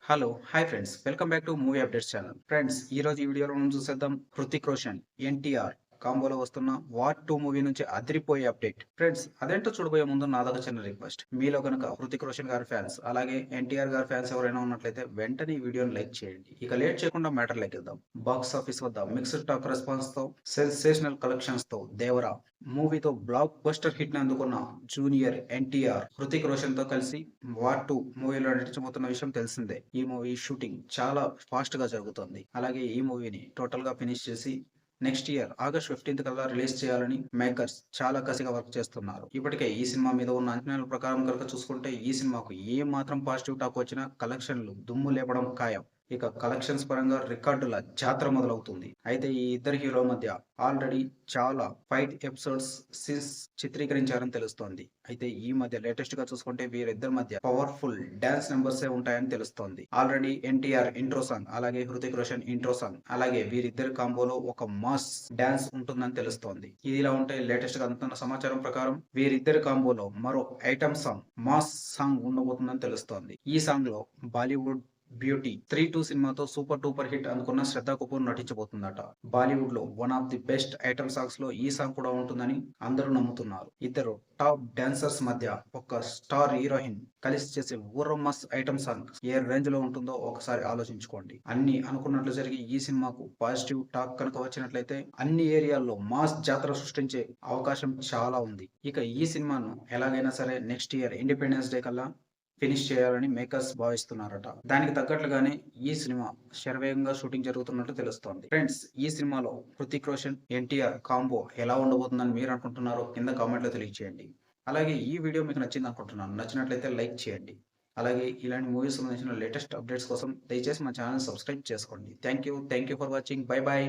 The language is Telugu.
Hello! Hi friends. Welcome back to movie updates channel. Friends ఈరోజు ఈ వీడియోలో మనం చూసేద్దాం 'హృతిక్ రోషన్', 'ఎన్టీఆర్' కాంబోలో వస్తున్న 'వార్ 2' మూవీ నుంచి అదిరిపోయే అప్డేట్. ఫ్రెండ్స్ అదేంటో చూడబోయే ముందు నాదొక చిన్న రిక్వెస్ట్. మీలో గనుక 'హృతిక్ రోషన్' గారి ఫ్యాన్స్, అలాగే 'ఎన్టీఆర్' గారి ఫ్యాన్స్ ఎవరైనా ఉన్నట్లయితే వెంటనే ఈ వీడియోని లైక్ చేయండి. ఇక లేట్ చేయకుండా మ్యాటర్‌లోకెళ్దాం. బాక్స్ ఆఫీస్ వద్ద మిక్స్డ్ టాక్ రెస్పాన్స్‌తో, సెన్సేషనల్ కలెక్షన్స్‌తో 'దేవర' మూవీతో బ్లాక్ బస్టర్ హిట్‌ని అందుకున్న జూనియర్ ఎన్టీఆర్, హృతిక్ రోషన్‌తో కలిసి 'వార్ 2' మూవీలో నటించబోతున్న విషయం తెలిసిందే. ఈ మూవీ షూటింగ్ చాలా ఫాస్ట్‌గా జరుగుతోంది. అలాగే ఈ మూవీని టోటల్‌గా ఫినిష్ చేసి నెక్స్ట్ ఇయర్ ఆగస్ట్ 15 కల్లా రిలీజ్ చేయాలని మేకర్స్ చాలా కసిగా వర్క్ చేస్తున్నారు. ఇప్పటికే ఈ సినిమా మీద ఉన్న అంచనాల ప్రకారం కనుక చూసుకుంటే ఈ సినిమాకు ఏ మాత్రం పాజిటివ్ టాక్ వచ్చినా కలెక్షన్‌లు దుమ్ము లేపడం ఖాయం. ఇక కలెక్షన్స్ పరంగా రికార్డుల జాతర మొదలవుతుంది. అయితే ఈ ఇద్దరు హీరోల మధ్య ఆల్రెడీ చాలా ఫైట్ ఎపిసోడ్స్ సీన్స్ చిత్రీకరించారని తెలుస్తోంది. అయితే ఈ మధ్య లేటెస్ట్ గా చూసుకుంటే వీరిద్దరి మధ్య పవర్ఫుల్ డాన్స్ నెంబర్సే ఉంటాయని తెలుస్తోంది. ఆల్రెడీ ఎన్టీఆర్ ఇంట్రో సాంగ్, అలాగే హృతిక్ రోషన్ ఇంట్రో సాంగ్, అలాగే వీరిద్దరి కాంబోలో ఒక మాస్ డాన్స్ ఉంటుందని తెలుస్తోంది. ఇది ఇలా ఉంటే లేటెస్ట్ గా అందుతున్న సమాచారం ప్రకారం వీరిద్దరి కాంబోలో మరో ఐటమ్ సాంగ్, మాస్ సాంగ్ ఉండబోతుందని తెలుస్తోంది. ఈ సాంగ్ లో బాలీవుడ్ బ్యూటీ 3-2 సినిమాతో సూపర్ డూపర్ హిట్ అందుకున్న శ్రద్ధా కపూర్ నటించబోతుందట. బాలీవుడ్ లో one of the best item songs లో ఈ సాంగ్ కూడా ఉంటుందని అందరూ నమ్ముతున్నారు. ఇద్దరు టాప్ డాన్సర్స్ మధ్య ఒక స్టార్ హీరోయిన్ కలిసి చేసే ఊర మస్ ఐటమ్ సాంగ్ ఏ రేంజ్ లో ఉంటుందో ఒకసారి ఆలోచించుకోండి. అన్ని అనుకున్నట్లు జరిగి ఈ సినిమాకు పాజిటివ్ టాక్ కనుక వచ్చినట్లయితే అన్ని ఏరియాల్లో మాస్ జాతర సృష్టించే అవకాశం చాలా ఉంది. ఇక ఈ సినిమాను ఎలాగైనా సరే నెక్స్ట్ ఇయర్ ఇండిపెండెన్స్ డే కల్లా ఫినిష్ చేయాలని మేకర్స్ భావిస్తున్నారట. దానికి తగ్గట్లుగానే ఈ సినిమా శరవేగంగా షూటింగ్ జరుగుతున్నట్టు తెలుస్తోంది. ఫ్రెండ్స్ ఈ సినిమాలో హృతిక్ రోషన్, ఎన్టీఆర్ కాంబో ఎలా ఉండబోతుందని మీరు అనుకుంటున్నారో కింద కామెంట్లో తెలియజేయండి. అలాగే ఈ వీడియో మీకు నచ్చింది అనుకుంటున్నాను. నచ్చినట్లయితే లైక్ చేయండి. అలాగే ఇలాంటి మూవీస్ సంబంధించిన లేటెస్ట్ అప్డేట్స్ కోసం దయచేసి మా ఛానల్ సబ్స్క్రైబ్ చేసుకోండి. Thank you for watching. Bye bye.